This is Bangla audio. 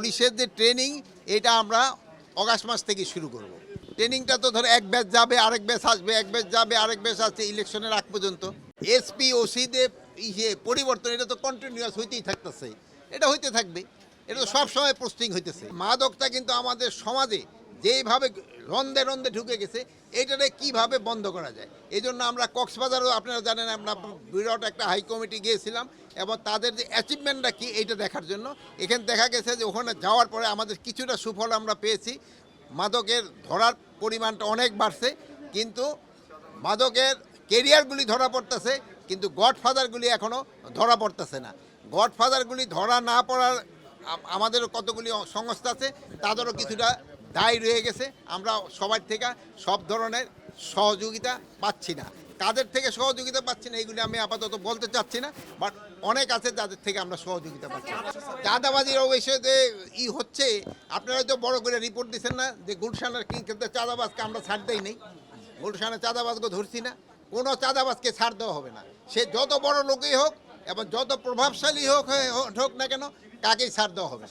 পুলিশের যে ট্রেনিং এটা আমরা অগাস্ট মাস থেকে শুরু করব। ট্রেনিংটা তো ধরো এক ব্যাচ যাবে, আরেক ব্যাচ আসবে, এক ব্যাচ যাবে, আরেক ব্যাচ আসছে ইলেকশনের আগ পর্যন্ত। এসপি ওসিদের পরিবর্তন এটা তো কন্টিনিউয়াস হইতেই থাকতেছে, এটা হইতে থাকবে, এটা তো সবসময় পোস্টিং হইতেছে। মাদকটা কিন্তু আমাদের সমাজে যেইভাবে রন্ধে রন্ধে ঢুকে গেছে, এইটাকে কিভাবে বন্ধ করা যায়। এই জন্য আমরা কক্সবাজারও আপনারা জানেন আমরা বিরাট একটা হাই কমিটি গিয়েছিলাম এবং তাদের যে অ্যাচিভমেন্টটা কি এইটা দেখার জন্য। এখানে দেখা গেছে যে ওখানে যাওয়ার পরে আমাদের কিছুটা সুফল আমরা পেয়েছি। মাদকের ধরার পরিমাণটা অনেক বাড়ছে, কিন্তু মাদকের কেরিয়ারগুলি ধরা পড়তেছে, কিন্তু গডফাদারগুলি এখনও ধরা পড়তেছে না। গডফাদারগুলি ধরা না পড়ার আমাদেরও কতগুলি সংস্থা আছে, তাদেরও কিছুটা দায় রয়ে গেছে। আমরা সবার থেকে সব ধরনের সহযোগিতা পাচ্ছি না। কাদের থেকে সহযোগিতা পাচ্ছি না এইগুলি আমি আপাতত বলতে চাচ্ছি না, বাট অনেক আছে যাদের থেকে আমরা সহযোগিতা পাচ্ছি। চাঁদাবাজির অবশ্যই যে হচ্ছে, আপনারা তো বড় করে রিপোর্ট দিচ্ছেন না যে গুলশানের কিন্তু চাঁদাবাজকে আমরা ছাড় দেই নেই, গুলশানের চাঁদাবাজকে ধরছি না। কোনো চাঁদাবাজকে ছাড় দেওয়া হবে না, সে যত বড় লোকই হোক এবং যত প্রভাবশালী হোক না কেন, কাকেই ছাড় দেওয়া হবে।